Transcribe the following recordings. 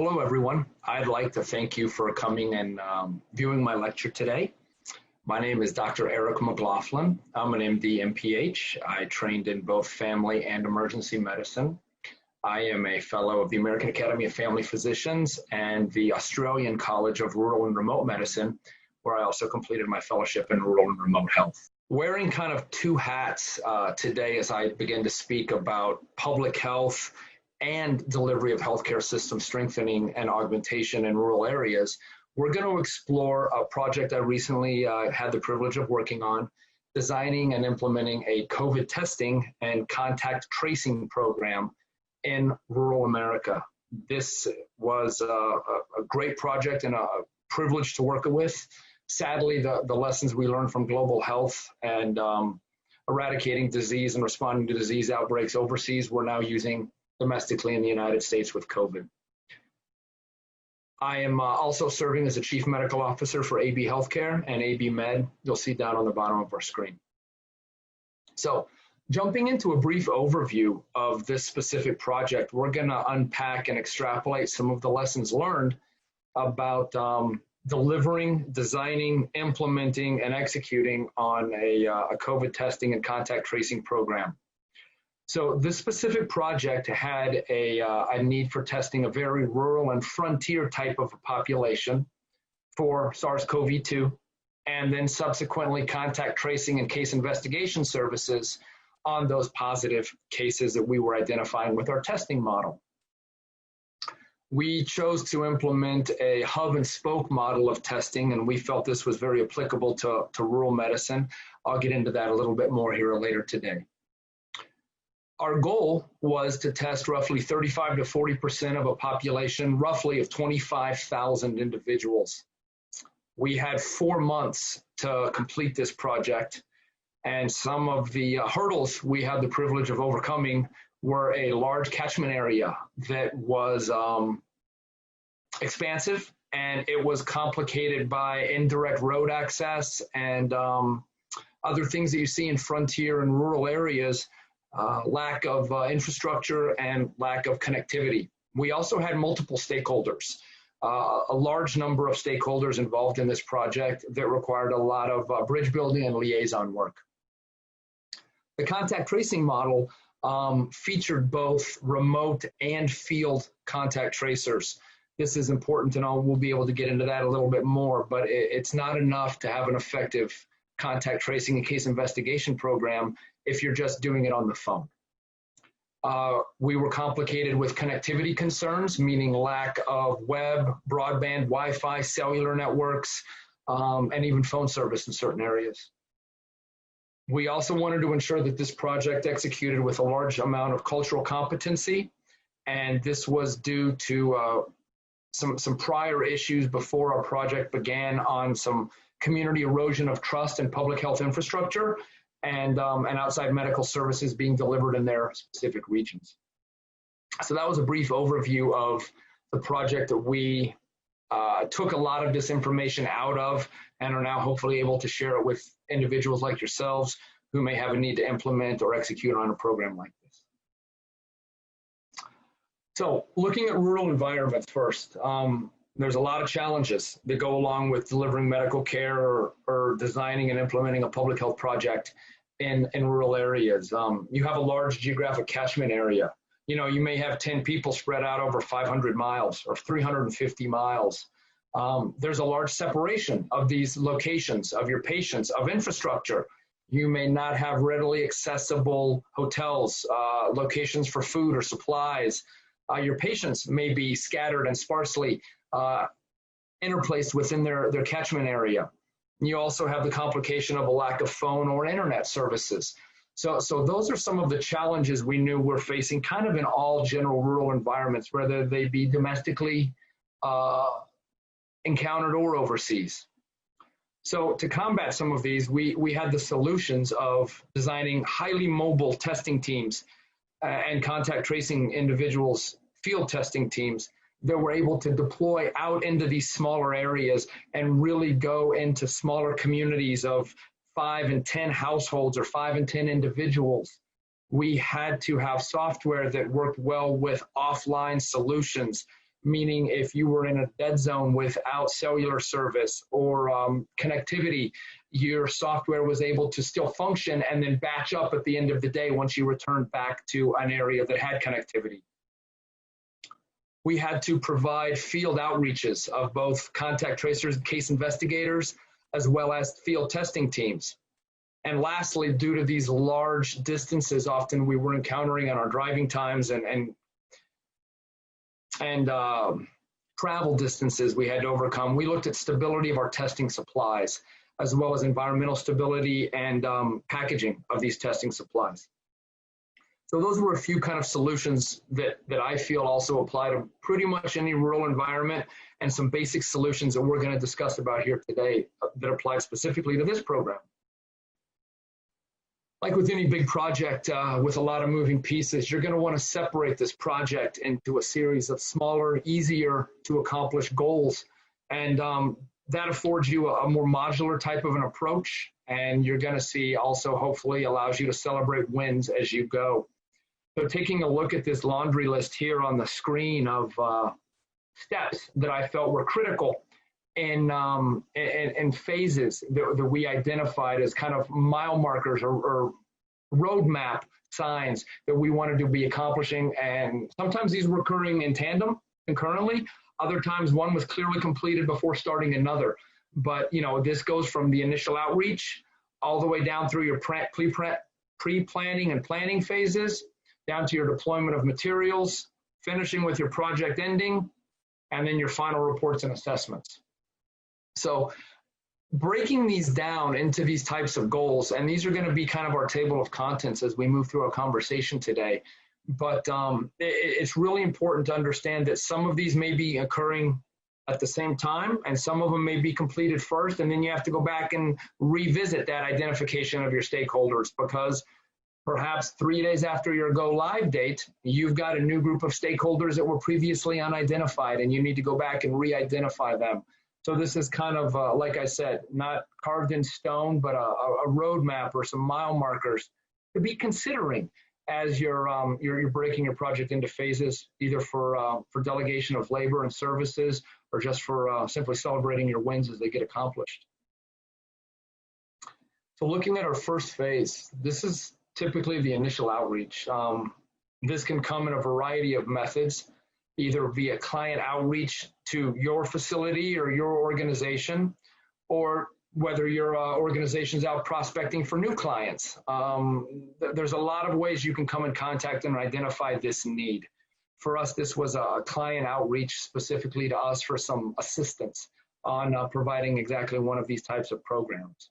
Hello, everyone. I'd like to thank you for coming and viewing my lecture today. My name is Dr. Eric McLaughlin. I'm an MD, MPH. I trained in both family and emergency medicine. I am a fellow of the American Academy of Family Physicians and the Australian College of Rural and Remote Medicine, where I also completed my fellowship in rural and remote health. Wearing kind of two hats today as I begin to speak about public health and delivery of healthcare system strengthening and augmentation in rural areas, we're going to explore a project I recently had the privilege of working on, designing and implementing a COVID testing and contact tracing program in rural America. This was a great project and a privilege to work with. Sadly, the lessons we learned from global health and eradicating disease and responding to disease outbreaks overseas, we're now using domestically in the United States with COVID. I am also serving as a Chief Medical Officer for AB Healthcare and AB Med. You'll see down on the bottom of our screen. So jumping into a brief overview of this specific project, we're going to unpack and extrapolate some of the lessons learned about delivering, designing, implementing, and executing on a COVID testing and contact tracing program. So this specific project had a need for testing a very rural and frontier type of population for SARS-CoV-2, and then subsequently contact tracing and case investigation services on those positive cases that we were identifying with our testing model. We chose to implement a hub and spoke model of testing, and we felt this was very applicable to rural medicine. I'll get into that a little bit more here later today. Our goal was to test roughly 35 to 40% of a population, roughly of 25,000 individuals. We had 4 months to complete this project, and some of the hurdles we had the privilege of overcoming were a large catchment area that was expansive, and it was complicated by indirect road access and other things that you see in frontier and rural areas. Lack of infrastructure and lack of connectivity. We also had multiple stakeholders, a large number of stakeholders involved in this project that required a lot of bridge building and liaison work. The contact tracing model featured both remote and field contact tracers. This is important to know. We'll be able to get into that a little bit more, but it's not enough to have an effective contact tracing and case investigation program if you're just doing it on the phone. We were complicated with connectivity concerns, meaning lack of web, broadband, Wi-Fi, cellular networks, and even phone service in certain areas. We also wanted to ensure that this project executed with a large amount of cultural competency, and this was due to some prior issues before our project began on some community erosion of trust in public health infrastructure and outside medical services being delivered in their specific regions. So that was a brief overview of the project that we took a lot of this information out of and are now hopefully able to share it with individuals like yourselves who may have a need to implement or execute on a program like this. So looking at rural environments first, there's a lot of challenges that go along with delivering medical care or designing and implementing a public health project in rural areas. You have a large geographic catchment area. You know, you may have 10 people spread out over 500 miles or 350 miles. There's a large separation of these locations, of your patients, of infrastructure. You may not have readily accessible hotels, locations for food or supplies. Your patients may be scattered and sparsely interplaced within their catchment area. You also have the complication of a lack of phone or internet services. So those are some of the challenges we knew we're facing kind of in all general rural environments, whether they be domestically encountered or overseas. So to combat some of these, we had the solutions of designing highly mobile testing teams and contact tracing individuals, field testing teams that were able to deploy out into these smaller areas and really go into smaller communities of 5 and 10 households or 5 and 10 individuals. We had to have software that worked well with offline solutions, meaning if you were in a dead zone without cellular service or connectivity, your software was able to still function and then batch up at the end of the day once you returned back to an area that had connectivity. We had to provide field outreaches of both contact tracers and case investigators, as well as field testing teams. And lastly, due to these large distances often we were encountering on our driving times and travel distances we had to overcome, we looked at stability of our testing supplies, as well as environmental stability and packaging of these testing supplies. So those were a few kind of solutions that I feel also apply to pretty much any rural environment, and some basic solutions that we're going to discuss about here today that apply specifically to this program. Like with any big project with a lot of moving pieces, you're going to want to separate this project into a series of smaller, easier to accomplish goals. And that affords you a more modular type of an approach. And you're going to see also hopefully allows you to celebrate wins as you go. So taking a look at this laundry list here on the screen of steps that I felt were critical in phases that we identified as kind of mile markers or roadmap signs that we wanted to be accomplishing. And sometimes these were occurring in tandem concurrently. Other times one was clearly completed before starting another. But this goes from the initial outreach all the way down through your pre-planning and planning phases, down to your deployment of materials, finishing with your project ending, and then your final reports and assessments. So breaking these down into these types of goals, and these are going to be kind of our table of contents as we move through our conversation today, but it's really important to understand that some of these may be occurring at the same time, and some of them may be completed first, and then you have to go back and revisit that identification of your stakeholders, because perhaps 3 days after your go live date, you've got a new group of stakeholders that were previously unidentified, and you need to go back and re-identify them. So this is kind of, like I said, not carved in stone, but a roadmap or some mile markers to be considering as you're breaking your project into phases, either for delegation of labor and services, or just for simply celebrating your wins as they get accomplished. So looking at our first phase, this is typically the initial outreach. This can come in a variety of methods, either via client outreach to your facility or your organization, or whether your organization's out prospecting for new clients. There's a lot of ways you can come in contact and identify this need. For us, this was a client outreach specifically to us for some assistance on providing exactly one of these types of programs.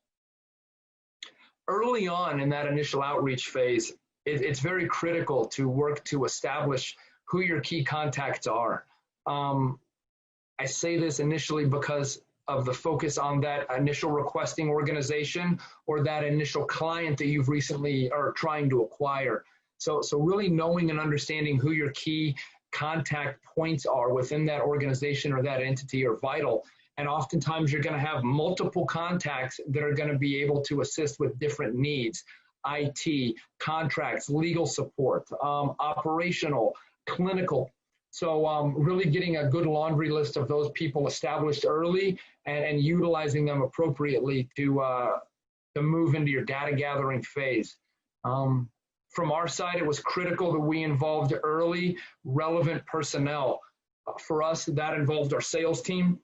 Early on in that initial outreach phase, it's very critical to work to establish who your key contacts are. I say this initially because of the focus on that initial requesting organization or that initial client that you've recently are trying to acquire. So really knowing and understanding who your key contact points are within that organization or that entity are vital. And oftentimes you're going to have multiple contacts that are going to be able to assist with different needs: IT, contracts, legal support, operational, clinical. So really getting a good laundry list of those people established early and utilizing them appropriately to move into your data gathering phase. From our side, it was critical that we involved early relevant personnel. For us, that involved our sales team,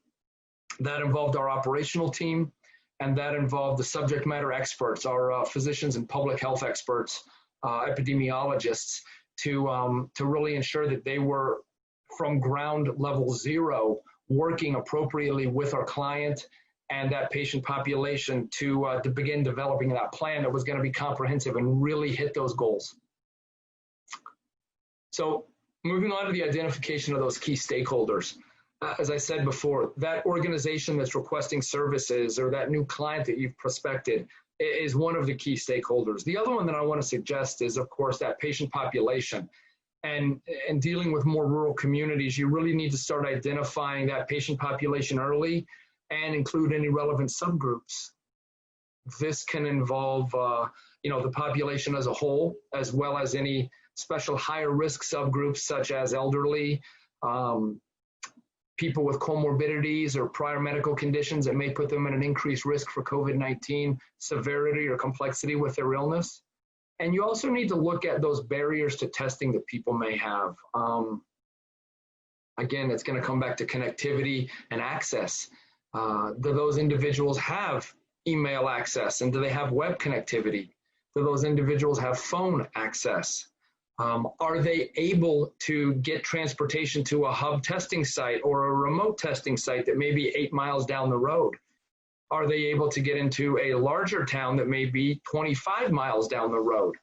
that involved our operational team, and that involved the subject matter experts, our physicians and public health experts, epidemiologists, to really ensure that they were from ground level zero working appropriately with our client and that patient population to begin developing that plan that was going to be comprehensive and really hit those goals. So moving on to the identification of those key stakeholders. As I said before, that organization that's requesting services or that new client that you've prospected is one of the key stakeholders. The other one that I want to suggest is, of course, that patient population. And dealing with more rural communities, you really need to start identifying that patient population early and include any relevant subgroups. This can involve, the population as a whole, as well as any special higher risk subgroups such as elderly, people with comorbidities or prior medical conditions that may put them at an increased risk for COVID-19 severity or complexity with their illness. And you also need to look at those barriers to testing that people may have. Again, it's going to come back to connectivity and access. Do those individuals have email access, and do they have web connectivity? Do those individuals have phone access? Are they able to get transportation to a hub testing site or a remote testing site that may be 8 miles down the road? Are they able to get into a larger town that may be 25 miles down the road?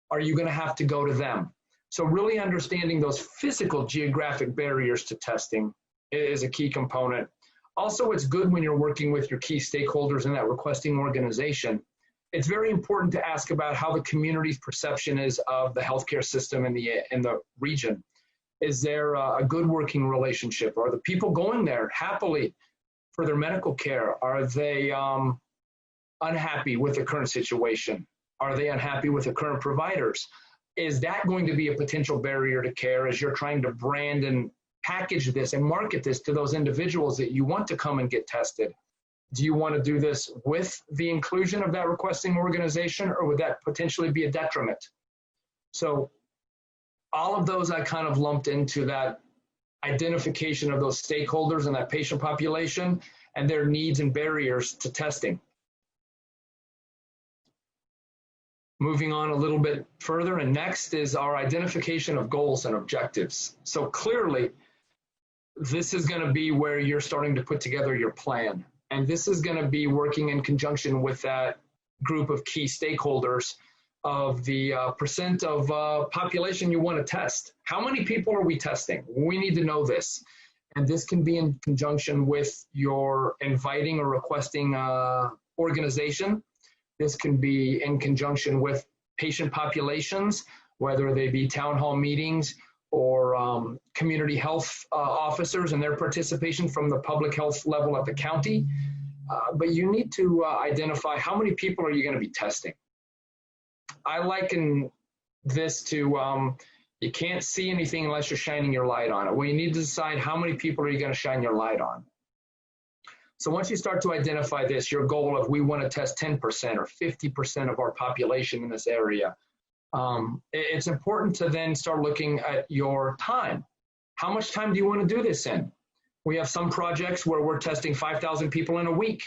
Are you going to have to go to them? So really understanding those physical geographic barriers to testing is a key component. Also, it's good when you're working with your key stakeholders in that requesting organization. It's very important to ask about how the community's perception is of the healthcare system in the region. Is there a good working relationship? Are the people going there happily for their medical care? Are they unhappy with the current situation? Are they unhappy with the current providers? Is that going to be a potential barrier to care as you're trying to brand and package this and market this to those individuals that you want to come and get tested? Do you want to do this with the inclusion of that requesting organization, or would that potentially be a detriment? So all of those I kind of lumped into that identification of those stakeholders and that patient population and their needs and barriers to testing. Moving on a little bit further, and next is our identification of goals and objectives. So clearly, this is going to be where you're starting to put together your plan. And this is going to be working in conjunction with that group of key stakeholders of the percent of population you want to test. How many people are we testing? We need to know this. And this can be in conjunction with your inviting or requesting organization. This can be in conjunction with patient populations, whether they be town hall meetings or community health officers and their participation from the public health level at the county. But you need to identify how many people are you going to be testing. I liken this to you can't see anything unless you're shining your light on it. Well, you need to decide how many people are you going to shine your light on. So once you start to identify this, your goal of we want to test 10% or 50% of our population in this area, it's important to then start looking at your time. How much time do you want to do this in? We have some projects where we're testing 5,000 people in a week.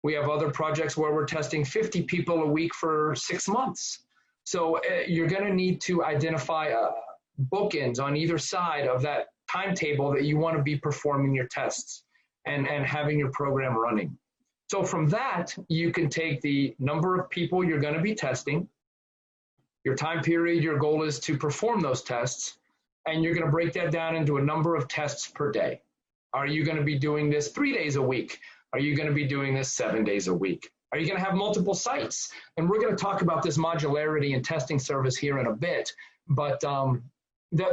We have other projects where we're testing 50 people a week for 6 months. So you're going to need to identify bookends on either side of that timetable that you want to be performing your tests and having your program running. So from that, you can take the number of people you're going to be testing, your time period, your goal is to perform those tests, and you're going to break that down into a number of tests per day. Are you going to be doing this 3 days a week? Are you going to be doing this 7 days a week? Are you going to have multiple sites? And we're going to talk about this modularity and testing service here in a bit, but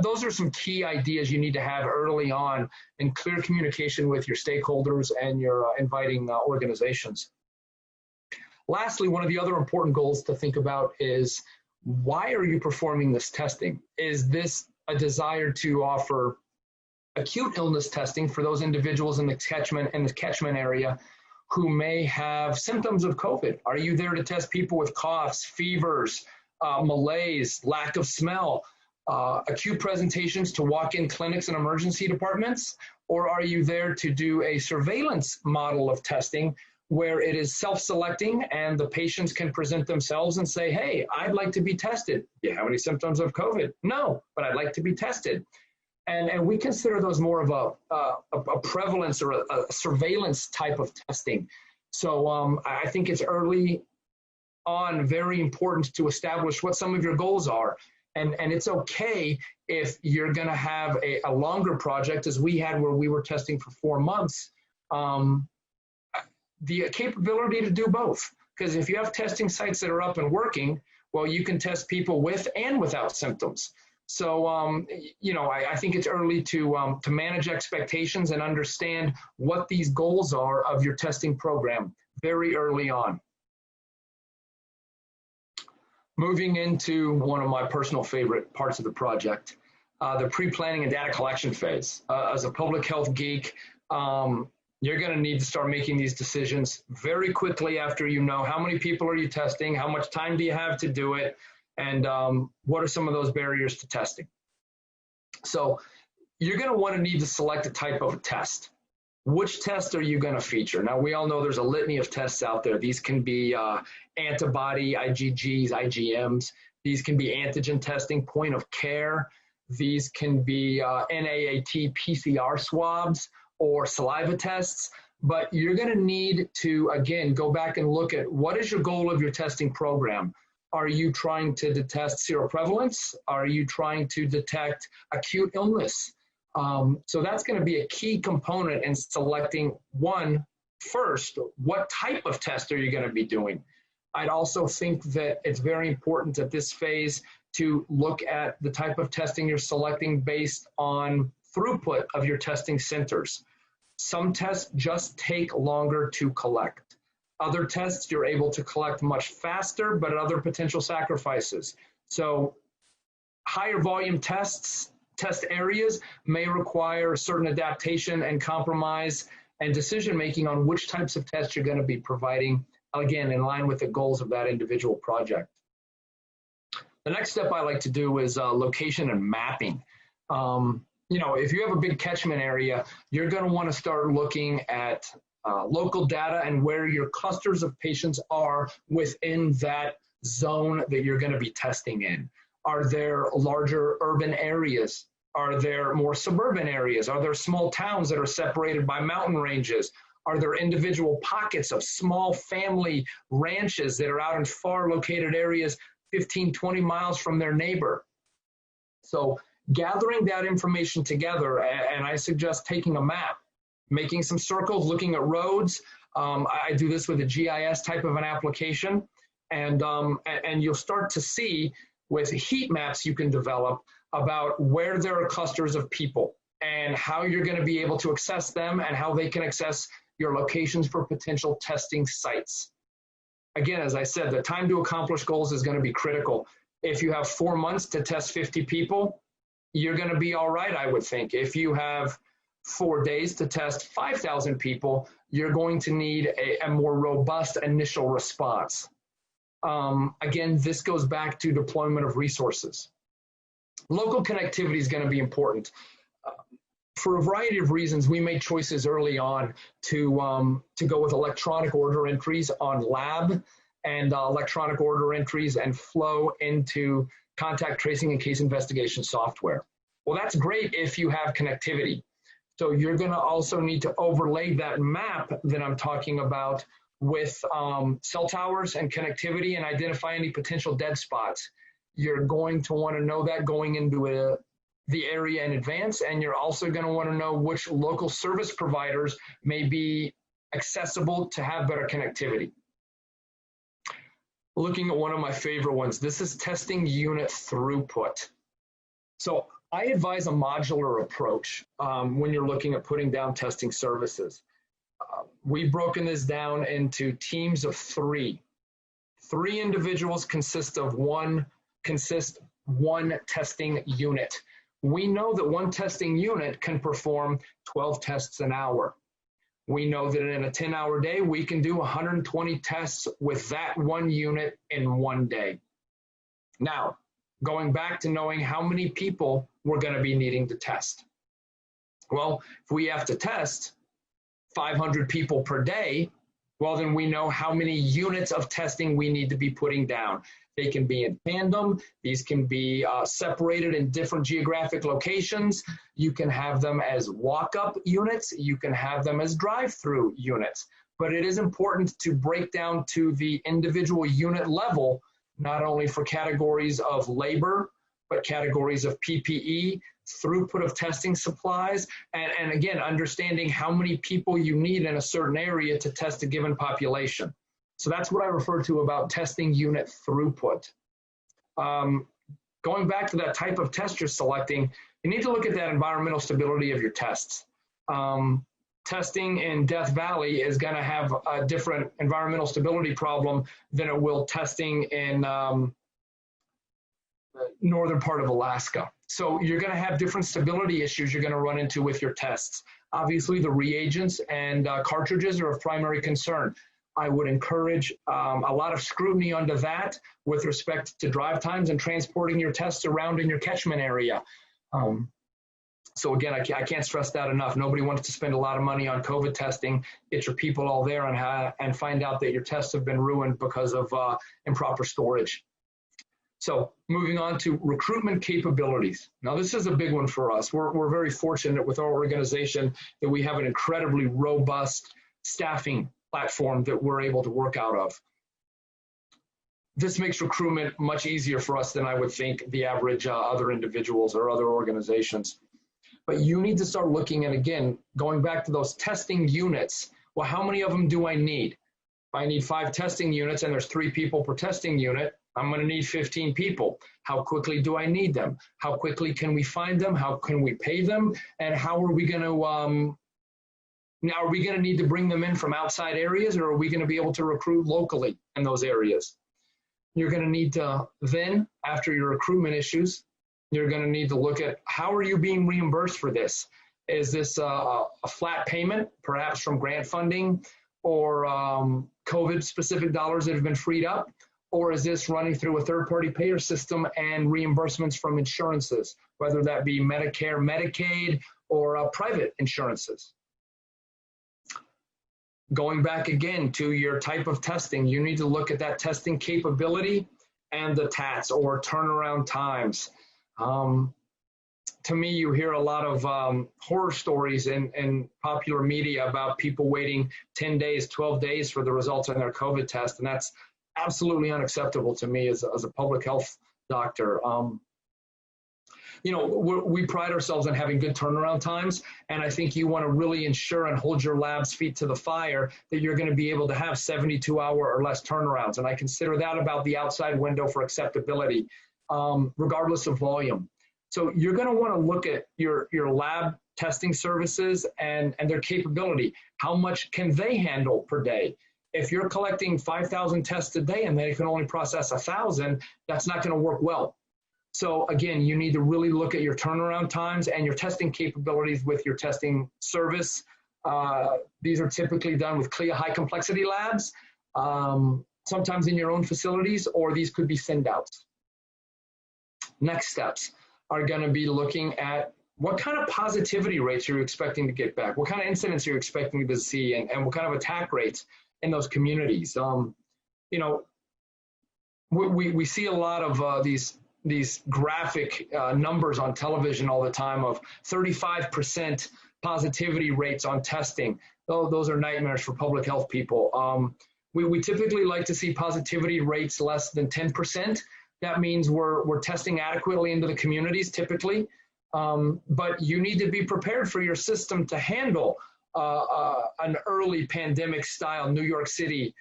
those are some key ideas you need to have early on in clear communication with your stakeholders and your inviting organizations. Lastly, one of the other important goals to think about is, why are you performing this testing? Is this a desire to offer acute illness testing for those individuals in the catchment area who may have symptoms of COVID? Are you there to test people with coughs, fevers, malaise, lack of smell, acute presentations to walk-in clinics and emergency departments? Or are you there to do a surveillance model of testing where it is self-selecting and the patients can present themselves and say, hey, I'd like to be tested. Do you have any symptoms of COVID? No, but I'd like to be tested. And we consider those more of a prevalence or a surveillance type of testing. So I think it's early on very important to establish what some of your goals are. And it's okay if you're going to have a longer project, as we had where we were testing for 4 months, the capability to do both. Because if you have testing sites that are up and working, well, you can test people with and without symptoms. So, I think it's early to manage expectations and understand what these goals are of your testing program very early on. Moving into one of my personal favorite parts of the project, the pre-planning and data collection phase. As a public health geek, you're going to need to start making these decisions very quickly after you know how many people are you testing, how much time do you have to do it, and what are some of those barriers to testing. So you're going to want to need to select a type of a test. Which test are you going to feature? Now, we all know there's a litany of tests out there. These can be antibody, IgGs, IgMs. These can be antigen testing, point of care. These can be NAAT PCR swabs or saliva tests. But you're going to need to, again, go back and look at what is your goal of your testing program. Are you trying to detect seroprevalence? Are you trying to detect acute illness? So that's going to be a key component in selecting first, what type of test are you going to be doing? I'd also think that it's very important at this phase to look at the type of testing you're selecting based on throughput of your testing centers. Some tests just take longer to collect. Other tests you're able to collect much faster, but at other potential sacrifices. So higher volume test areas may require certain adaptation and compromise and decision-making on which types of tests you're going to be providing, again, in line with the goals of that individual project. The next step I like to do is location and mapping. If you have a big catchment area, you're going to want to start looking at local data and where your clusters of patients are within that zone that you're going to be testing in. Are there larger urban areas? Are there more suburban areas? Are there small towns that are separated by mountain ranges? Are there individual pockets of small family ranches that are out in far located areas, 15, 20 miles from their neighbor? So gathering that information together, and I suggest taking a map, making some circles, looking at roads. I do this with a GIS type of an application, and you'll start to see with heat maps you can develop about where there are clusters of people and how you're going to be able to access them and how they can access your locations for potential testing sites. Again, as I said, the time to accomplish goals is going to be critical. If you have 4 months to test 50 people, you're going to be all right, I would think. If you have 4 days to test 5,000 people, you're going to need a more robust initial response. Again, this goes back to deployment of resources. Local connectivity is going to be important. For a variety of reasons, we made choices early on to go with electronic order entries on lab and electronic order entries and flow into contact tracing and case investigation software. Well, that's great if you have connectivity. So you're going to also need to overlay that map that I'm talking about with cell towers and connectivity and identify any potential dead spots. You're going to want to know that going into the area in advance, and you're also going to want to know which local service providers may be accessible to have better connectivity. Looking at one of my favorite ones, this is testing unit throughput. So I advise a modular approach when you're looking at putting down testing services. We've broken this down into teams of 3. 3 individuals consist one testing unit. We know that one testing unit can perform 12 tests an hour. We know that in a 10-hour day, we can do 120 tests with that one unit in one day. Now, going back to knowing how many people we're going to be needing to test. Well, if we have to test 500 people per day, well, then we know how many units of testing we need to be putting down. They can be in tandem. These can be separated in different geographic locations. You can have them as walk-up units. You can have them as drive-through units. But it is important to break down to the individual unit level, not only for categories of labor, but categories of PPE, throughput of testing supplies, and again, understanding how many people you need in a certain area to test a given population. So that's what I refer to about testing unit throughput. Going back to that type of test you're selecting, you need to look at that environmental stability of your tests. Testing in Death Valley is going to have a different environmental stability problem than it will testing in northern part of Alaska. So you're going to have different stability issues you're going to run into with your tests. Obviously, the reagents and cartridges are of primary concern. I would encourage a lot of scrutiny onto that with respect to drive times and transporting your tests around in your catchment area. So again, I can't stress that enough. Nobody wants to spend a lot of money on COVID testing, get your people all there and find out that your tests have been ruined because of improper storage. So moving on to recruitment capabilities. Now, this is a big one for us. We're very fortunate with our organization that we have an incredibly robust staffing platform that we're able to work out of. This makes recruitment much easier for us than I would think the average other individuals or other organizations. But you need to start looking at, again, going back to those testing units. Well, how many of them do I need? If I need 5 testing units and there's 3 people per testing unit, I'm going to need 15 people. How quickly do I need them? How quickly can we find them? How can we pay them? And how are we going to, now are we going to need to bring them in from outside areas, or are we going to be able to recruit locally in those areas? You're going to need to then, after your recruitment issues, you're going to need to look at how are you being reimbursed for this? Is this a flat payment, perhaps from grant funding or COVID-specific dollars that have been freed up? Or is this running through a third-party payer system and reimbursements from insurances, whether that be Medicare, Medicaid, or private insurances? Going back again to your type of testing, you need to look at that testing capability and the TATs, or turnaround times. To me, you hear a lot of horror stories in popular media about people waiting 10 days, 12 days for the results on their COVID test, and that's absolutely unacceptable to me as a public health doctor. You know, we pride ourselves on having good turnaround times, and I think you want to really ensure and hold your lab's feet to the fire that you're going to be able to have 72-hour or less turnarounds, and I consider that about the outside window for acceptability, regardless of volume. So you're going to want to look at your lab testing services and their capability. How much can they handle per day? If you're collecting 5,000 tests a day and they can only process 1,000, that's not going to work well. So again, you need to really look at your turnaround times and your testing capabilities with your testing service. These are typically done with CLIA high complexity labs, sometimes in your own facilities, or these could be send-outs. Next steps are going to be looking at what kind of positivity rates you're expecting to get back, what kind of incidents you're expecting to see, and what kind of attack rates in those communities. You know, we see a lot of these graphic numbers on television all the time of 35% positivity rates on testing. Oh, those are nightmares for public health people. We typically like to see positivity rates less than 10%. That means we're testing adequately into the communities typically, but you need to be prepared for your system to handle an early pandemic style New York City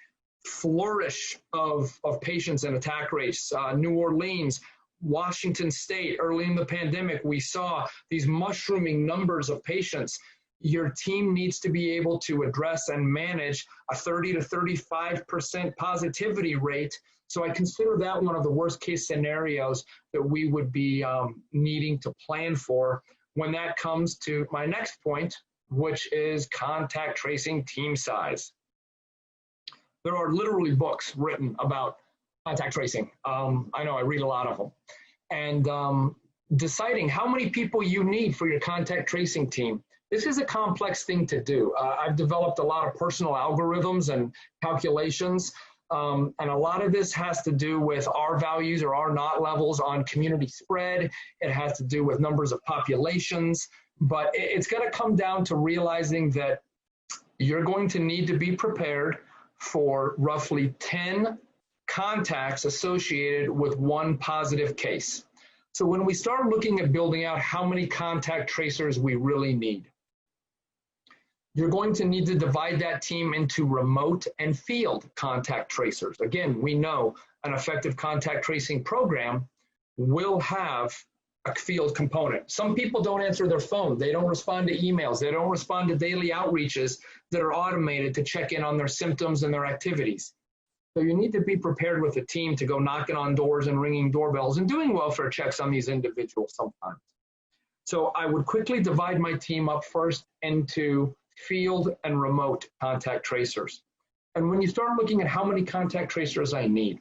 flourish of patients and attack rates. New Orleans, Washington State, early in the pandemic, we saw these mushrooming numbers of patients. Your team needs to be able to address and manage a 30 to 35% positivity rate. So I consider that one of the worst case scenarios that we would be needing to plan for when that comes to my next point, which is contact tracing team size. There are literally books written about contact tracing. I know I read a lot of them. And deciding how many people you need for your contact tracing team, this is a complex thing to do. I've developed a lot of personal algorithms and calculations, and a lot of this has to do with R values or R naught levels on community spread. It has to do with numbers of populations, but it's going to come down to realizing that you're going to need to be prepared for roughly 10 contacts associated with one positive case. So when we start looking at building out how many contact tracers we really need, you're going to need to divide that team into remote and field contact tracers. Again, we know an effective contact tracing program will have a field component. Some people don't answer their phone. They don't respond to emails. They don't respond to daily outreaches that are automated to check in on their symptoms and their activities. So you need to be prepared with a team to go knocking on doors and ringing doorbells and doing welfare checks on these individuals sometimes. So I would quickly divide my team up first into field and remote contact tracers. And when you start looking at how many contact tracers I need,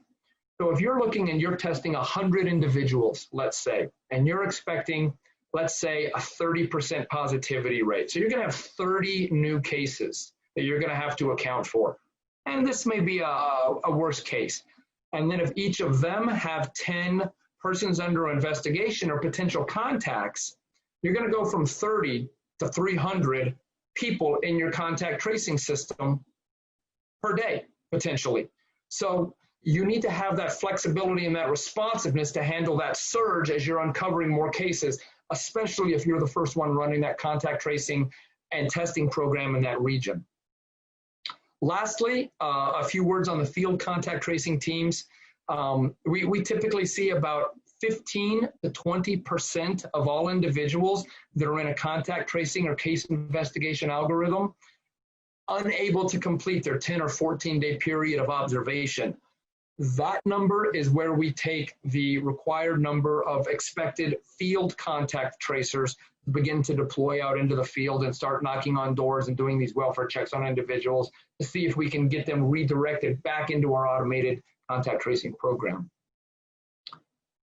so if you're looking and you're testing 100 individuals, let's say, and you're expecting, let's say, a 30% positivity rate. So you're going to have 30 new cases that you're going to have to account for. And this may be a worst case. And then if each of them have 10 persons under investigation or potential contacts, you're going to go from 30 to 300 people in your contact tracing system per day, potentially. So you need to have that flexibility and that responsiveness to handle that surge as you're uncovering more cases, especially if you're the first one running that contact tracing and testing program in that region. Lastly, a few words on the field contact tracing teams. We typically see about 15 to 20% of all individuals that are in a contact tracing or case investigation algorithm unable to complete their 10 or 14-day period of observation. That number is where we take the required number of expected field contact tracers, begin to deploy out into the field and start knocking on doors and doing these welfare checks on individuals to see if we can get them redirected back into our automated contact tracing program.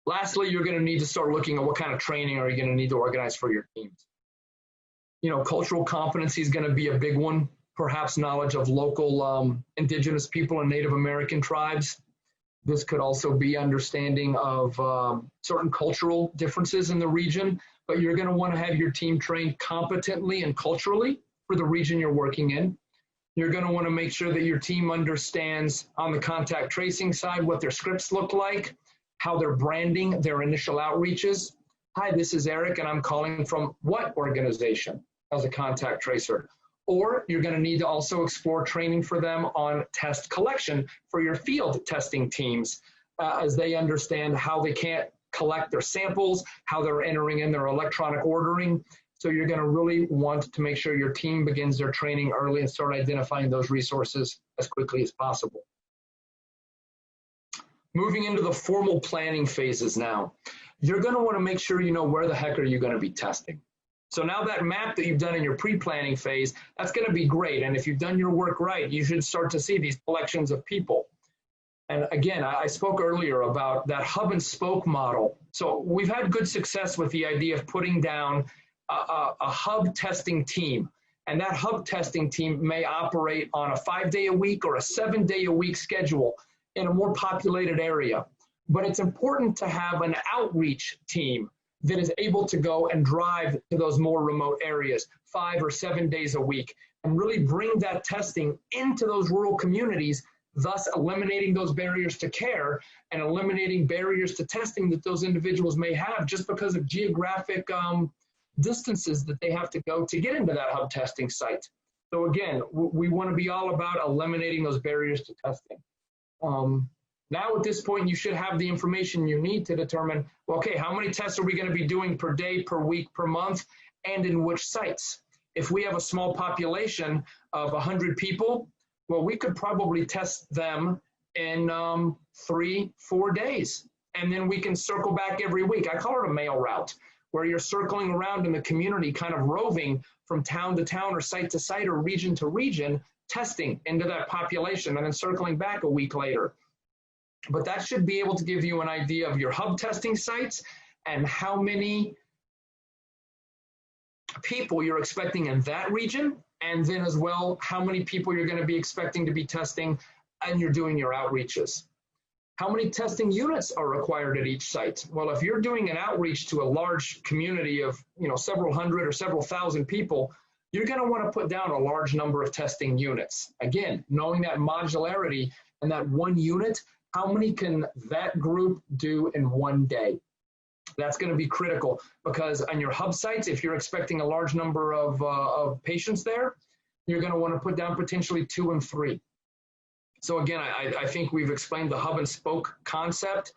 Lastly, you're going to need to start looking at what kind of training are you going to need to organize for your teams. You know, cultural competency is going to be a big one, perhaps knowledge of local indigenous people and Native American tribes. This could also be understanding of certain cultural differences in the region, but you're going to want to have your team trained competently and culturally for the region you're working in. You're going to want to make sure that your team understands on the contact tracing side what their scripts look like, how they're branding their initial outreaches. Hi, this is Eric, and I'm calling from what organization as a contact tracer? Or you're going to need to also explore training for them on test collection for your field testing teams as they understand how they can't collect their samples, how they're entering in their electronic ordering. So you're going to really want to make sure your team begins their training early and start identifying those resources as quickly as possible. Moving into the formal planning phases now, you're going to want to make sure you know where the heck are you going to be testing. So now that map that you've done in your pre-planning phase, that's going to be great. And if you've done your work right, you should start to see these collections of people. And again, I spoke earlier about that hub and spoke model. So we've had good success with the idea of putting down a hub testing team. And that hub testing team may operate on a 5-day-a-week or a 7-day-a-week schedule in a more populated area. But it's important to have an outreach team that is able to go and drive to those more remote areas 5 or 7 days a week and really bring that testing into those rural communities, thus eliminating those barriers to care and eliminating barriers to testing that those individuals may have just because of geographic distances that they have to go to get into that hub testing site. So again, we want to be all about eliminating those barriers to testing. Now at this point, you should have the information you need to determine, well, okay, how many tests are we going to be doing per day, per week, per month, and in which sites? If we have a small population of 100 people, well, we could probably test them in 3-4 days, and then we can circle back every week. I call it a mail route, where you're circling around in the community, kind of roving from town to town or site to site or region to region, testing into that population and then circling back a week later. But that should be able to give you an idea of your hub testing sites and how many people you're expecting in that region, and then as well, how many people you're going to be expecting to be testing and you're doing your outreaches. How many testing units are required at each site? Well, if you're doing an outreach to a large community of several hundred or several thousand people, you're going to want to put down a large number of testing units. Again, knowing that modularity and that one unit, how many can that group do in one day? That's going to be critical because on your hub sites, if you're expecting a large number of patients there, you're going to want to put down potentially 2 and 3. So again, I think we've explained the hub and spoke concept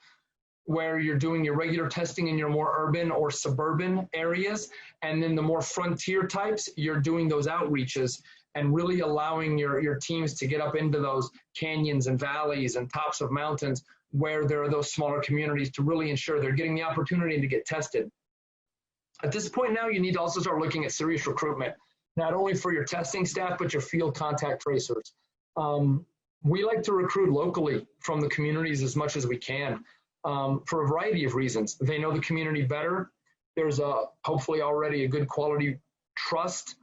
where you're doing your regular testing in your more urban or suburban areas. And then the more frontier types, you're doing those outreaches and really allowing your teams to get up into those canyons and valleys and tops of mountains where there are those smaller communities to really ensure they're getting the opportunity to get tested. At this point now, you need to also start looking at serious recruitment, not only for your testing staff, but your field contact tracers. We like to recruit locally from the communities as much as we can for a variety of reasons. They know the community better. There's hopefully already a good quality trust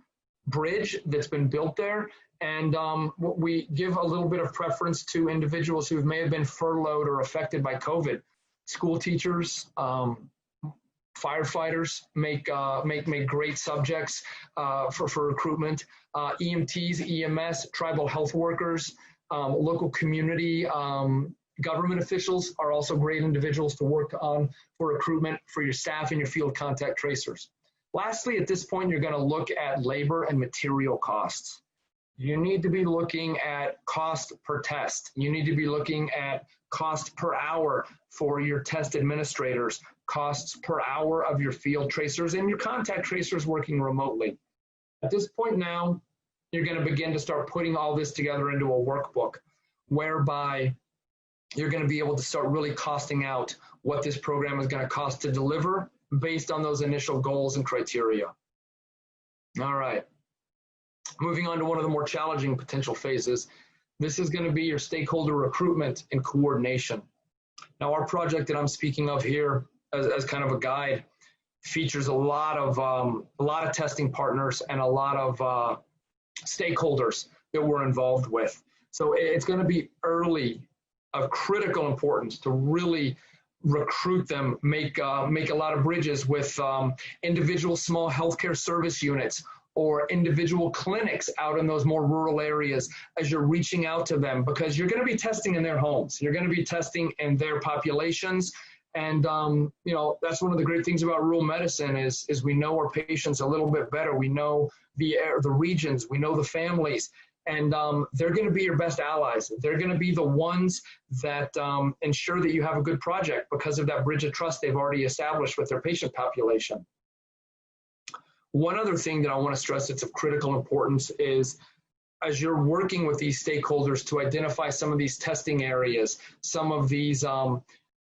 bridge that's been built there. And we give a little bit of preference to individuals who may have been furloughed or affected by COVID. School teachers, firefighters make great subjects for recruitment. EMTs, EMS, tribal health workers, local community government officials are also great individuals to work on for recruitment for your staff and your field contact tracers. Lastly, at this point, you're going to look at labor and material costs. You need to be looking at cost per test. You need to be looking at cost per hour for your test administrators, costs per hour of your field tracers and your contact tracers working remotely. At this point now, you're going to begin to start putting all this together into a workbook whereby you're going to be able to start really costing out what this program is going to cost to deliver based on those initial goals and criteria. All right. Moving on to one of the more challenging potential phases. This is going to be your stakeholder recruitment and coordination. Now, our project that I'm speaking of here as kind of a guide features a lot of testing partners and a lot of stakeholders that we're involved with. So it's going to be early of critical importance to really recruit them, make a lot of bridges with individual small healthcare service units or individual clinics out in those more rural areas as you're reaching out to them, because you're going to be testing in their homes. You're going to be testing in their populations. And, you know, that's one of the great things about rural medicine is we know our patients a little bit better. We know the regions, we know the families, and they're going to be your best allies. They're going to be the ones that ensure that you have a good project because of that bridge of trust they've already established with their patient population. One other thing that I want to stress that's of critical importance is as you're working with these stakeholders to identify some of these testing areas, some of these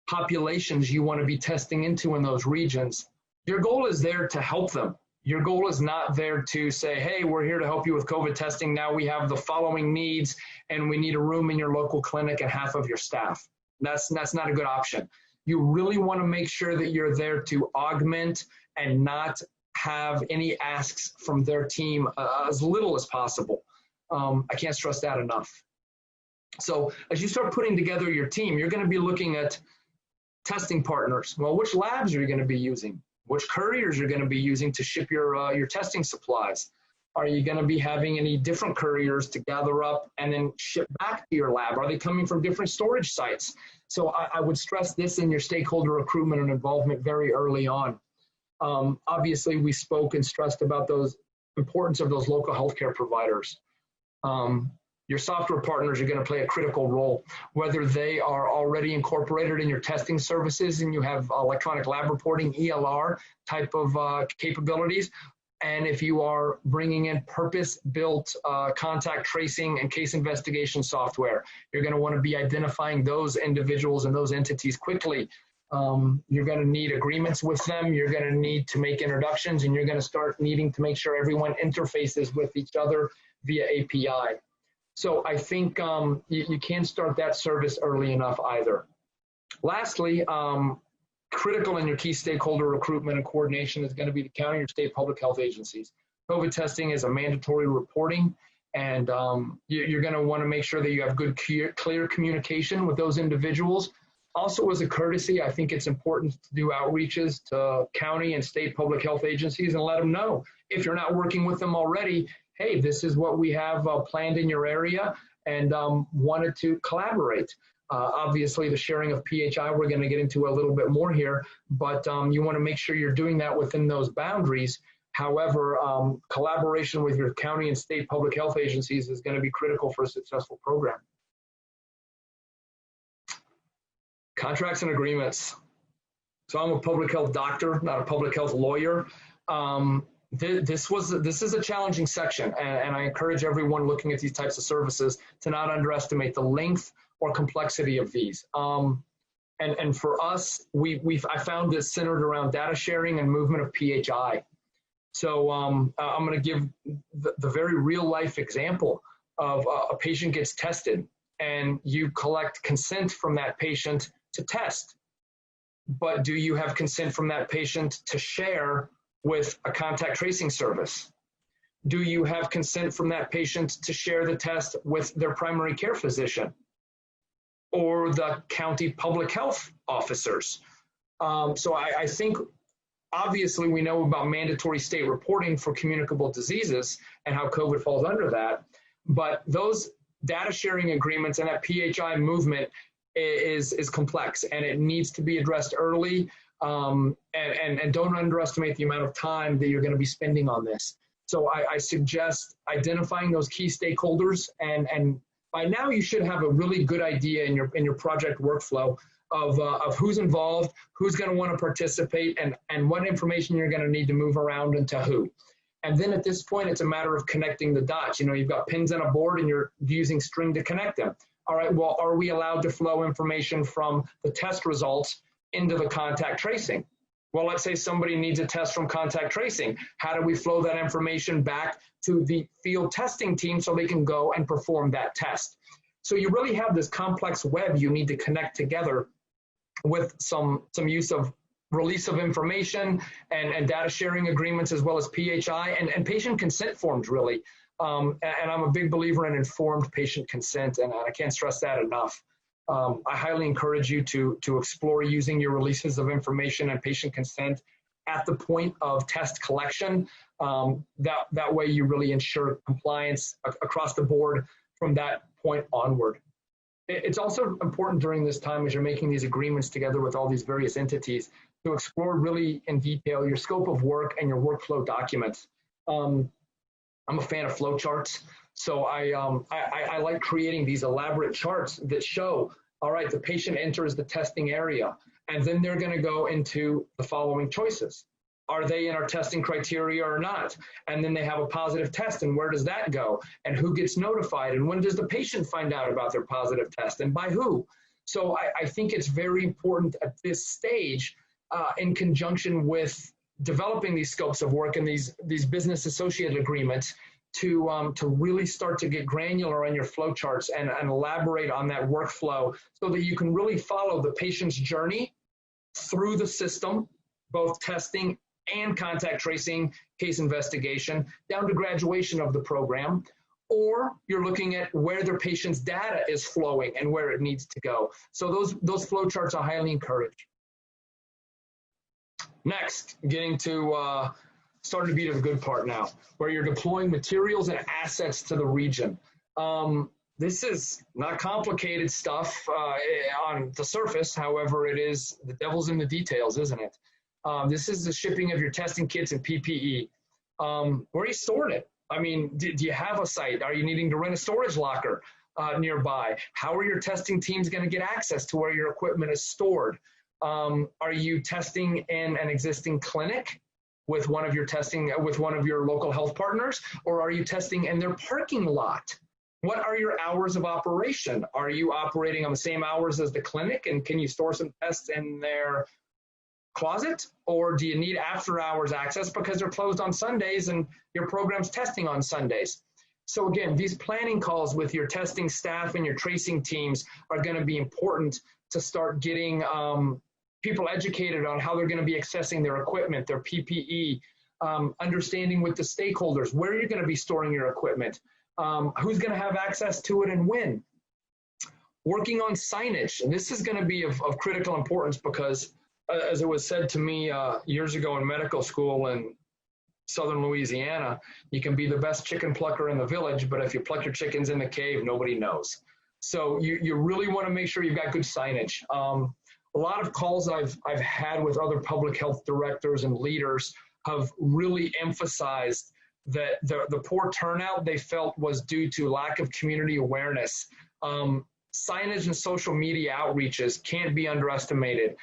populations you want to be testing into in those regions, your goal is there to help them. Your goal is not there to say, hey, we're here to help you with COVID testing. Now we have the following needs and we need a room in your local clinic and half of your staff. That's not a good option. You really want to make sure that you're there to augment and not have any asks from their team as little as possible. I can't stress that enough. So as you start putting together your team, you're going to be looking at testing partners. Well, which labs are you going to be using? Which couriers you're going to be using to ship your testing supplies? Are you going to be having any different couriers to gather up and then ship back to your lab? Are they coming from different storage sites? So I would stress this in your stakeholder recruitment and involvement very early on. Obviously, we spoke and stressed about those importance of those local healthcare providers. Your software partners are going to play a critical role, whether they are already incorporated in your testing services and you have electronic lab reporting, ELR type of capabilities. And if you are bringing in purpose-built contact tracing and case investigation software, you're going to want to be identifying those individuals and those entities quickly. You're going to need agreements with them. You're going to need to make introductions, and you're going to start needing to make sure everyone interfaces with each other via API. So I think you can't start that service early enough either. Lastly, critical in your key stakeholder recruitment and coordination is going to be the county or state public health agencies. COVID testing is a mandatory reporting, and you're going to want to make sure that you have good, clear communication with those individuals. Also, as a courtesy, I think it's important to do outreaches to county and state public health agencies and let them know, if you're not working with them already, hey, this is what we have planned in your area, and wanted to collaborate. Obviously, the sharing of PHI, we're going to get into a little bit more here, but you want to make sure you're doing that within those boundaries. However, collaboration with your county and state public health agencies is going to be critical for a successful program. Contracts and agreements. So I'm a public health doctor, not a public health lawyer. This is a challenging section, and I encourage everyone looking at these types of services to not underestimate the length or complexity of these. And for us, I found this centered around data sharing and movement of PHI. So I'm going to give the very real life example of a patient gets tested, and you collect consent from that patient to test. But do you have consent from that patient to share with a contact tracing service? Do you have consent from that patient to share the test with their primary care physician or the county public health officers? So I think obviously we know about mandatory state reporting for communicable diseases and how COVID falls under that, but those data sharing agreements and that PHI movement is complex, and it needs to be addressed early. And don't underestimate the amount of time that you're going to be spending on this. So I suggest identifying those key stakeholders, and by now you should have a really good idea in your project workflow of who's involved, who's going to want to participate, and what information you're going to need to move around and to who. And then at this point, it's a matter of connecting the dots. You know, you've got pins on a board and you're using string to connect them. All right, well, are we allowed to flow information from the test results into the contact tracing? Well, let's say somebody needs a test from contact tracing. How do we flow that information back to the field testing team so they can go and perform that test? So you really have this complex web you need to connect together with some use of release of information and data sharing agreements, as well as PHI and patient consent forms, really. And I'm a big believer in informed patient consent, and I can't stress that enough. I highly encourage you to explore using your releases of information and patient consent at the point of test collection. That way you really ensure compliance across the board from that point onward. It's also important during this time, as you're making these agreements together with all these various entities, to explore really in detail your scope of work and your workflow documents. I'm a fan of flowcharts, so I like creating these elaborate charts that show, all right, the patient enters the testing area, and then they're going to go into the following choices. Are they in our testing criteria or not? And then they have a positive test, and where does that go? And who gets notified? And when does the patient find out about their positive test, and by who? So I think it's very important at this stage, in conjunction with developing these scopes of work and these business associated agreements, to really start to get granular on your flowcharts and elaborate on that workflow so that you can really follow the patient's journey through the system, both testing and contact tracing, case investigation, down to graduation of the program. Or you're looking at where their patient's data is flowing and where it needs to go. So those flowcharts are highly encouraged. Next, getting to starting to be to the good part now, where you're deploying materials and assets to the region. This is not complicated stuff on the surface. However, it is the devil's in the details, isn't it? This is the shipping of your testing kits and PPE. Where are you storing it? I mean, do you have a site? Are you needing to rent a storage locker nearby? How are your testing teams going to get access to where your equipment is stored? Are you testing in an existing clinic with one of your local health partners, or are you testing in their parking lot? What are your hours of operation? Are you operating on the same hours as the clinic, and can you store some tests in their closet? Or do you need after hours access because they're closed on Sundays and your program's testing on Sundays? So again, these planning calls with your testing staff and your tracing teams are going to be important to start getting people educated on how they're going to be accessing their equipment, their PPE, understanding with the stakeholders where you're going to be storing your equipment, who's going to have access to it and when. Working on signage, and this is going to be of critical importance because, as it was said to me years ago in medical school in southern Louisiana, you can be the best chicken plucker in the village, but if you pluck your chickens in the cave, nobody knows. So you really want to make sure you've got good signage. A lot of calls I've had with other public health directors and leaders have really emphasized that the poor turnout they felt was due to lack of community awareness. Signage and social media outreaches can't be underestimated.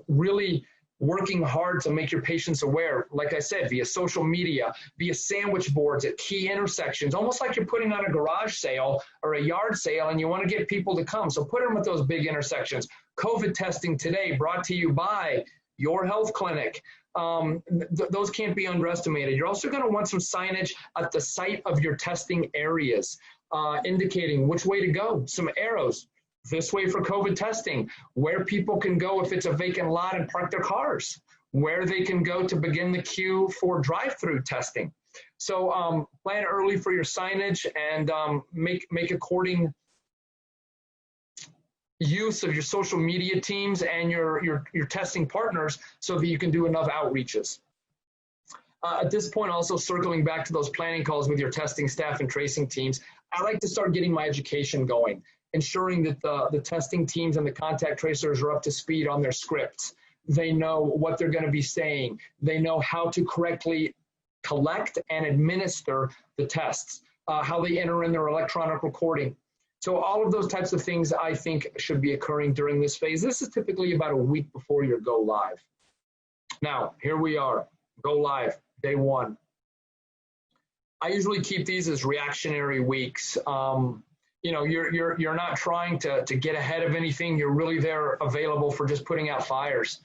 Really working hard to make your patients aware, like I said, via social media, via sandwich boards at key intersections, almost like you're putting on a garage sale or a yard sale and you want to get people to come. So put them at those big intersections. COVID testing today brought to you by your health clinic. Those can't be underestimated. You're also going to want some signage at the site of your testing areas, indicating which way to go, some arrows. This way for COVID testing, where people can go if it's a vacant lot and park their cars, where they can go to begin the queue for drive-through testing. So plan early for your signage and make according use of your social media teams and your testing partners so that you can do enough outreaches. At this point, also circling back to those planning calls with your testing staff and tracing teams, I like to start getting my education going, ensuring that the testing teams and the contact tracers are up to speed on their scripts. They know what they're going to be saying. They know how to correctly collect and administer the tests, how they enter in their electronic recording. So all of those types of things I think should be occurring during this phase. This is typically about a week before your go live. Now, here we are, go live, day one. I usually keep these as reactionary weeks. You know, you're not trying to get ahead of anything. You're really there available for just putting out fires.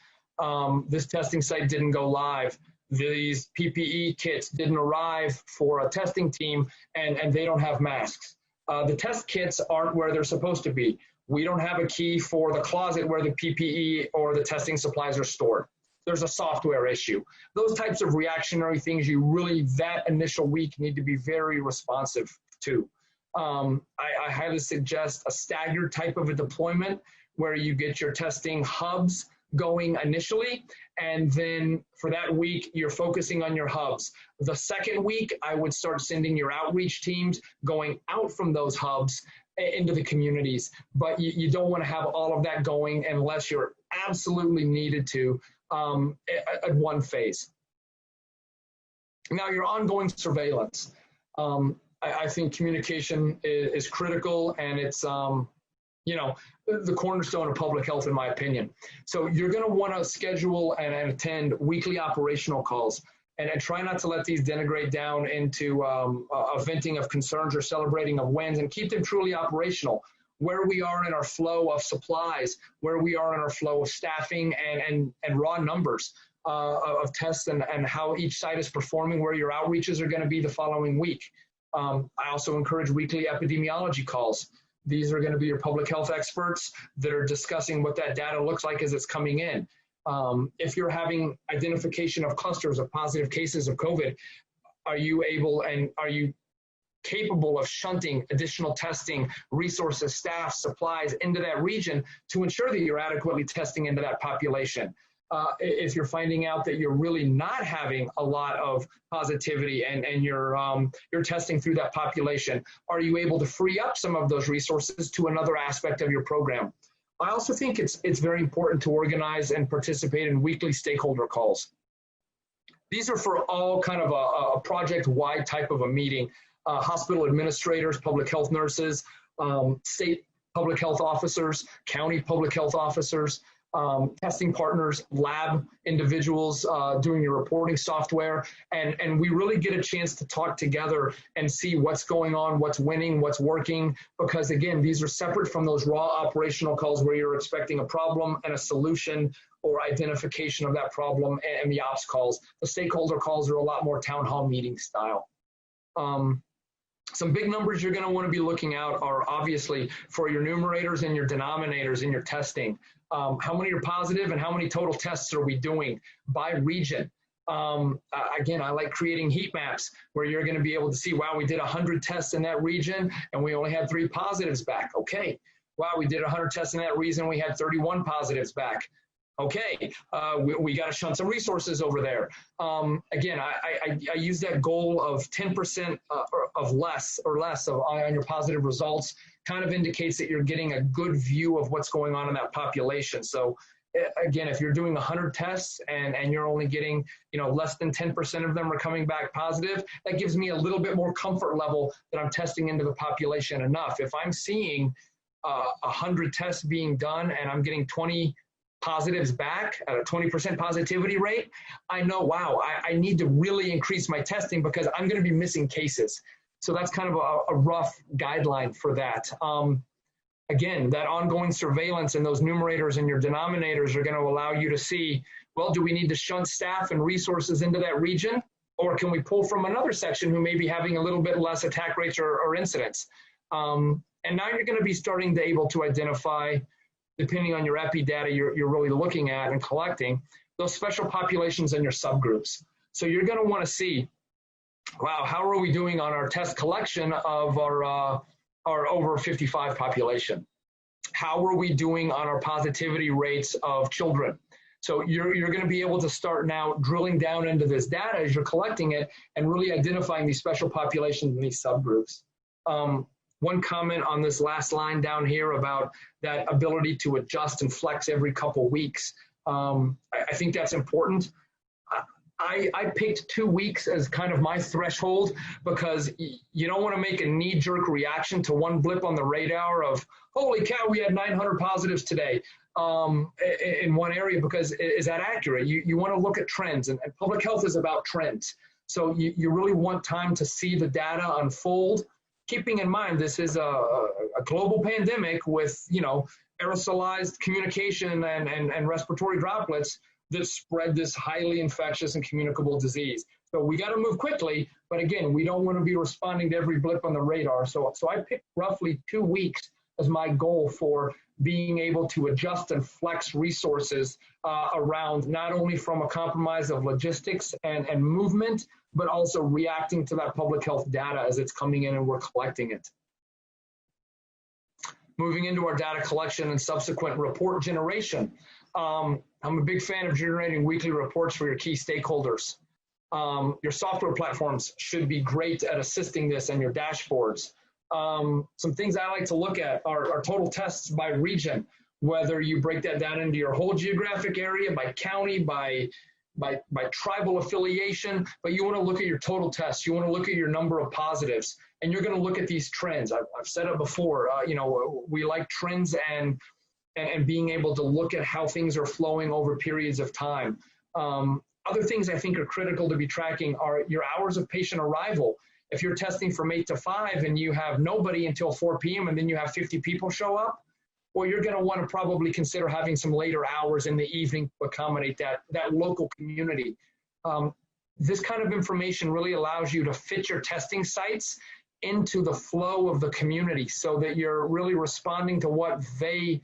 This testing site didn't go live. These PPE kits didn't arrive for a testing team, and they don't have masks. The test kits aren't where they're supposed to be. We don't have a key for the closet where the PPE or the testing supplies are stored. There's a software issue. Those types of reactionary things you really, that initial week, need to be very responsive to. I highly suggest a staggered type of a deployment where you get your testing hubs going initially, and then for that week, you're focusing on your hubs. The second week, I would start sending your outreach teams going out from those hubs into the communities, but you don't want to have all of that going unless you're absolutely needed to at one phase. Now, your ongoing surveillance. I think communication is critical, and it's you know, the cornerstone of public health, in my opinion. So you're going to want to schedule and attend weekly operational calls, and try not to let these denigrate down into a venting of concerns or celebrating of wins, and keep them truly operational. Where we are in our flow of supplies, where we are in our flow of staffing and raw numbers of tests, and how each site is performing, where your outreaches are going to be the following week. I also encourage weekly epidemiology calls. These are going to be your public health experts that are discussing what that data looks like as it's coming in. If you're having identification of clusters of positive cases of COVID, are you able and are you capable of shunting additional testing, resources, staff, supplies into that region to ensure that you're adequately testing into that population? If you're finding out that you're really not having a lot of positivity and you're testing through that population, are you able to free up some of those resources to another aspect of your program? I also think it's very important to organize and participate in weekly stakeholder calls. These are for all kind of a project-wide type of a meeting. Hospital administrators, public health nurses, state public health officers, county public health officers, testing partners, lab individuals doing your reporting software, and we really get a chance to talk together and see what's going on, what's winning, what's working, because again, these are separate from those raw operational calls where you're expecting a problem and a solution or identification of that problem, and the ops calls. The stakeholder calls are a lot more town hall meeting style. Some big numbers you're going to want to be looking out are obviously for your numerators and your denominators in your testing. How many are positive and how many total tests are we doing by region? Again, I like creating heat maps where you're going to be able to see, wow, we did 100 tests in that region and we only had 3 positives back. Okay. Wow, we did 100 tests in that region, we had 31 positives back. Okay, we got to shunt some resources over there. Again, I use that goal of 10% of less on your positive results. Kind of indicates that you're getting a good view of what's going on in that population. So again, if you're doing 100 tests and you're only getting, less than 10% of them are coming back positive, that gives me a little bit more comfort level that I'm testing into the population enough. If I'm seeing 100 tests being done and I'm getting 20 positives back at a 20% positivity rate, I know, wow, I need to really increase my testing because I'm going to be missing cases. So that's kind of a rough guideline for that. Again, that ongoing surveillance and those numerators and your denominators are going to allow you to see, well, do we need to shunt staff and resources into that region? Or can we pull from another section who may be having a little bit less attack rates or incidents? And now you're going to be starting to able to identify, depending on your epi data you're really looking at and collecting, those special populations and your subgroups. So you're going to want to see, wow, how are we doing on our test collection of our over 55 population? How are we doing on our positivity rates of children? So you're going to be able to start now drilling down into this data as you're collecting it and really identifying these special populations and these subgroups. One comment on this last line down here about that ability to adjust and flex every couple weeks. I think that's important. I picked 2 weeks as kind of my threshold because you don't want to make a knee-jerk reaction to one blip on the radar of, holy cow, we had 900 positives today in one area, because is that accurate? You want to look at trends, and public health is about trends. So you really want time to see the data unfold, keeping in mind this is a global pandemic with, you know, aerosolized communication and respiratory droplets that spread this highly infectious and communicable disease. So we got to move quickly, but again, we don't want to be responding to every blip on the radar. So I picked roughly 2 weeks as my goal for being able to adjust and flex resources around, not only from a compromise of logistics and movement, but also reacting to that public health data as it's coming in and we're collecting it. Moving into our data collection and subsequent report generation. I'm a big fan of generating weekly reports for your key stakeholders. Your software platforms should be great at assisting this and your dashboards. Some things I like to look at are total tests by region, whether you break that down into your whole geographic area, by county, by tribal affiliation, but you want to look at your total tests. You want to look at your number of positives, and you're going to look at these trends. I've said it before, you know, we like trends and being able to look at how things are flowing over periods of time. Other things I think are critical to be tracking are your hours of patient arrival. If you're testing from 8 to 5 and you have nobody until 4 p.m. and then you have 50 people show up, well, you're going to want to probably consider having some later hours in the evening to accommodate that local community. This kind of information really allows you to fit your testing sites into the flow of the community so that you're really responding to what they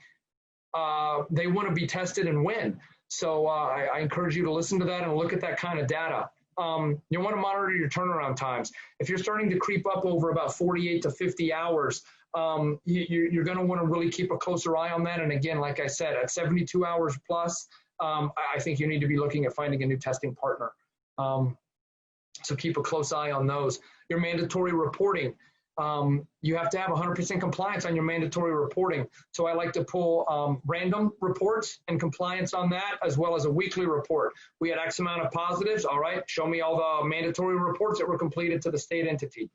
want to be tested and when. So I encourage you to listen to that and look at that kind of data. You want to monitor your turnaround times. If you're starting to creep up over about 48 to 50 hours, you're going to want to really keep a closer eye on that. And again, like I said, at 72 hours plus, I think you need to be looking at finding a new testing partner. So keep a close eye on those. Your mandatory reporting. You have to have 100% compliance on your mandatory reporting. So I like to pull random reports and compliance on that, as well as a weekly report. We had X amount of positives. All right, show me all the mandatory reports that were completed to the state entity.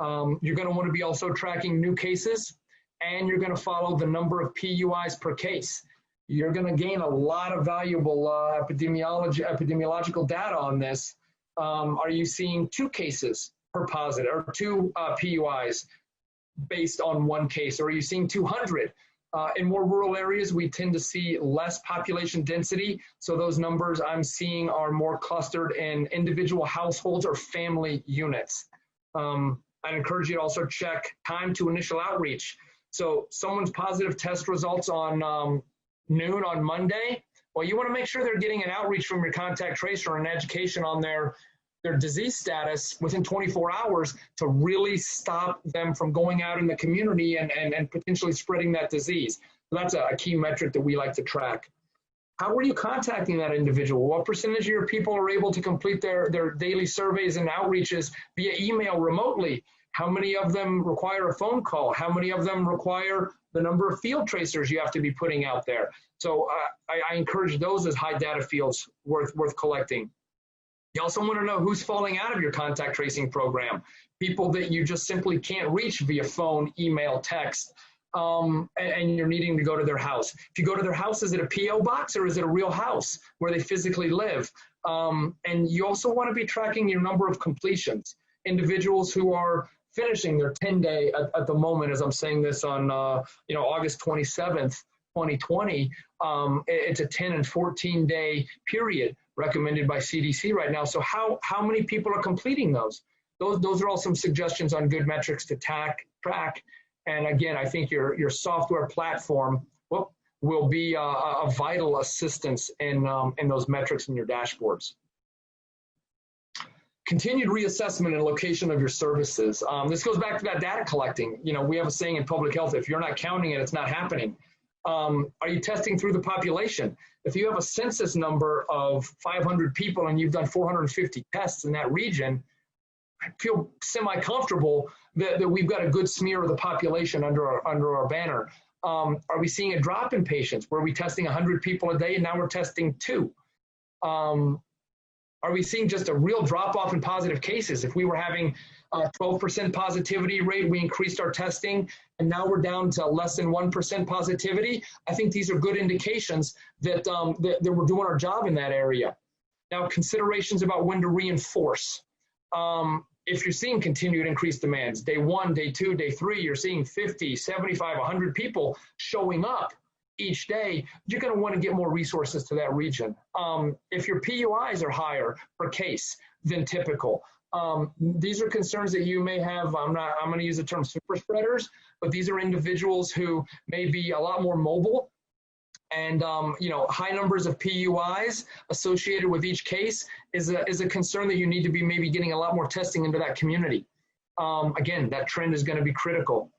You're going to want to be also tracking new cases, and you're going to follow the number of PUIs per case. You're going to gain a lot of valuable epidemiological data on this. Are you seeing 2 cases per positive or 2 PUIs based on 1 case? Or are you seeing 200? In more rural areas, we tend to see less population density. So those numbers I'm seeing are more clustered in individual households or family units. I'd encourage you to also check time to initial outreach. So someone's positive test results on noon on Monday. Well, you want to make sure they're getting an outreach from your contact tracer or an education on their disease status within 24 hours to really stop them from going out in the community and potentially spreading that disease. So that's a key metric that we like to track. How are you contacting that individual? What percentage of your people are able to complete their daily surveys and outreaches via email remotely? How many of them require a phone call? How many of them require the number of field tracers you have to be putting out there? So I encourage those as high data fields worth collecting. You also want to know who's falling out of your contact tracing program, people that you just simply can't reach via phone, email, text. and you're needing to go to their house. If you go to their house, is it a PO box or is it a real house where they physically live? And you also want to be tracking your number of completions. Individuals who are finishing their 10-day at the moment, as I'm saying this on August 27th, 2020, it's a 10 and 14-day period recommended by CDC right now. So how many people are completing those? Those are all some suggestions on good metrics to track. And again, I think your software platform will be a vital assistance in those metrics in your dashboards. Continued reassessment and location of your services. This goes back to that data collecting. We have a saying in public health, if you're not counting it, it's not happening. Are you testing through the population? If you have a census number of 500 people and you've done 450 tests in that region, I feel semi-comfortable that we've got a good smear of the population under our banner. Are we seeing a drop in patients? Were we testing 100 people a day and now we're testing 2? Are we seeing just a real drop-off in positive cases? If we were having a 12% positivity rate, we increased our testing, and now we're down to less than 1% positivity. I think these are good indications that we're doing our job in that area. Now, considerations about when to reinforce. If you're seeing continued increased demands, day 1, day 2, day 3, you're seeing 50, 75, 100 people showing up each day, you're going to want to get more resources to that region. If your PUIs are higher per case than typical, these are concerns that you may have. I'm going to use the term super spreaders, but these are individuals who may be a lot more mobile, and high numbers of PUIs associated with each case is a concern that you need to be maybe getting a lot more testing into that community. Again, that trend is going to be critical.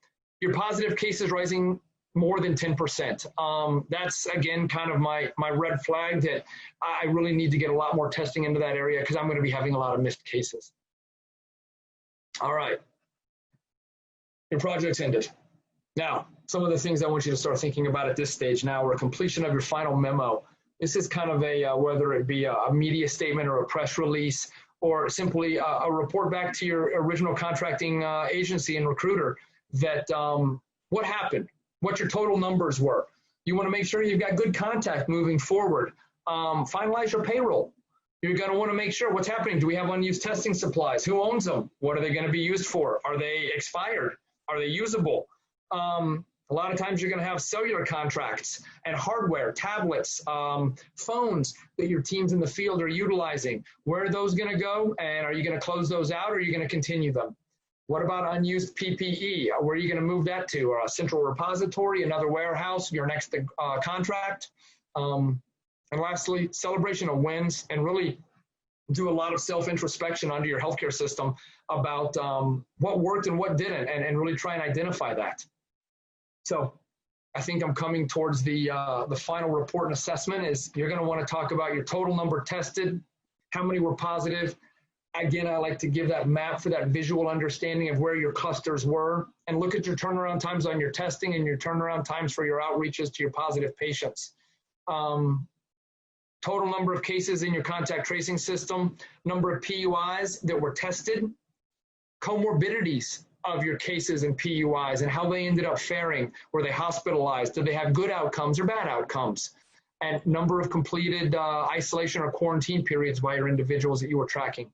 Your positive cases rising more than 10%. That's, again, kind of my red flag that I really need to get a lot more testing into that area because I'm going to be having a lot of missed cases. All right. Your project's ended. Now, some of the things I want you to start thinking about at this stage now are completion of your final memo. This is kind of whether it be a media statement or a press release or simply a report back to your original contracting agency and recruiter that what happened, what your total numbers were. You want to make sure you've got good contact moving forward. Finalize your payroll. You're going to want to make sure what's happening. Do we have unused testing supplies? Who owns them? What are they going to be used for? Are they expired? Are they usable? A lot of times you're going to have cellular contracts and hardware, tablets, phones that your teams in the field are utilizing. Where are those going to go? And are you going to close those out or are you going to continue them? What about unused PPE? Where are you going to move that to? A central repository, another warehouse, your next contract? And lastly, celebration of wins, and really do a lot of self-introspection under your healthcare system about what worked and what didn't, and really try and identify that. So I think I'm coming towards the final report and assessment is you're going to want to talk about your total number tested, how many were positive. Again, I like to give that map for that visual understanding of where your clusters were, and look at your turnaround times on your testing and your turnaround times for your outreaches to your positive patients. Total number of cases in your contact tracing system, number of PUIs that were tested, comorbidities of your cases and PUIs and how they ended up faring. Were they hospitalized? Did they have good outcomes or bad outcomes? And number of completed isolation or quarantine periods by your individuals that you were tracking.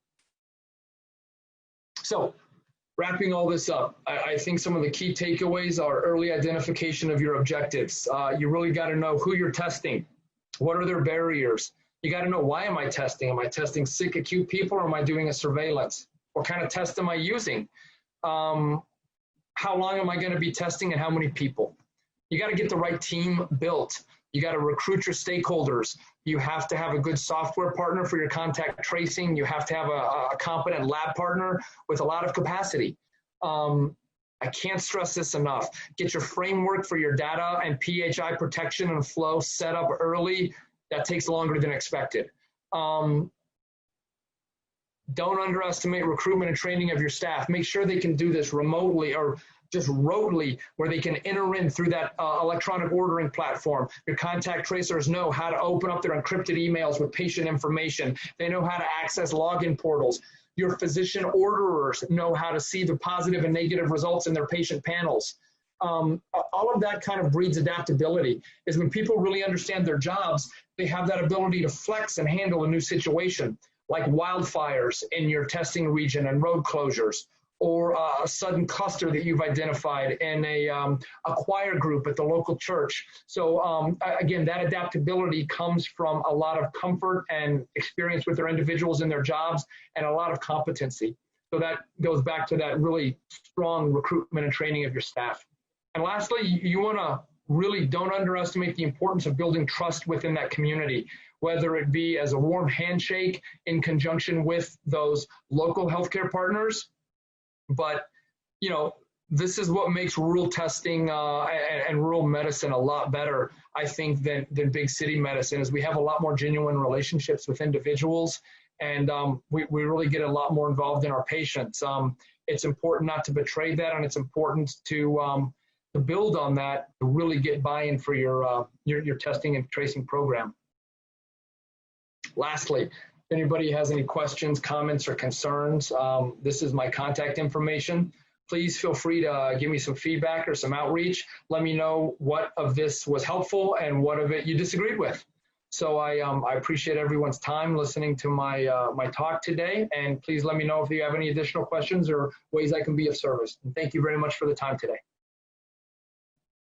So wrapping all this up, I think some of the key takeaways are early identification of your objectives. You really got to know who you're testing. What are their barriers? You got to know, why am I testing? Am I testing sick acute people or am I doing a surveillance? What kind of test am I using? How long am I going to be testing and how many people? You got to get the right team built. You got to recruit your stakeholders. You have to have a good software partner for your contact tracing. You have to have a competent lab partner with a lot of capacity. I can't stress this enough. Get your framework for your data and PHI protection and flow set up early. That takes longer than expected. Don't underestimate recruitment and training of your staff. Make sure they can do this remotely or just rotely, where they can enter in through that electronic ordering platform. Your contact tracers know how to open up their encrypted emails with patient information. They know how to access login portals. Your physician orderers know how to see the positive and negative results in their patient panels. all of that kind of breeds adaptability. Is when people really understand their jobs, they have that ability to flex and handle a new situation, like wildfires in your testing region and road closures, or a sudden cluster that you've identified in a choir group at the local church. So again, that adaptability comes from a lot of comfort and experience with their individuals in their jobs and a lot of competency. So that goes back to that really strong recruitment and training of your staff. And lastly, you want to really don't underestimate the importance of building trust within that community, whether it be as a warm handshake in conjunction with those local healthcare partners. But, you know, this is what makes rural testing and rural medicine a lot better, I think, than big city medicine, is we have a lot more genuine relationships with individuals, and we really get a lot more involved in our patients. It's important not to betray that, and it's important to build on that, to really get buy-in for your testing and tracing program. Lastly, if anybody has any questions, comments, or concerns, this is my contact information. Please feel free to give me some feedback or some outreach. Let me know what of this was helpful and what of it you disagreed with. So I appreciate everyone's time listening to my talk today, and please let me know if you have any additional questions or ways I can be of service. And thank you very much for the time today.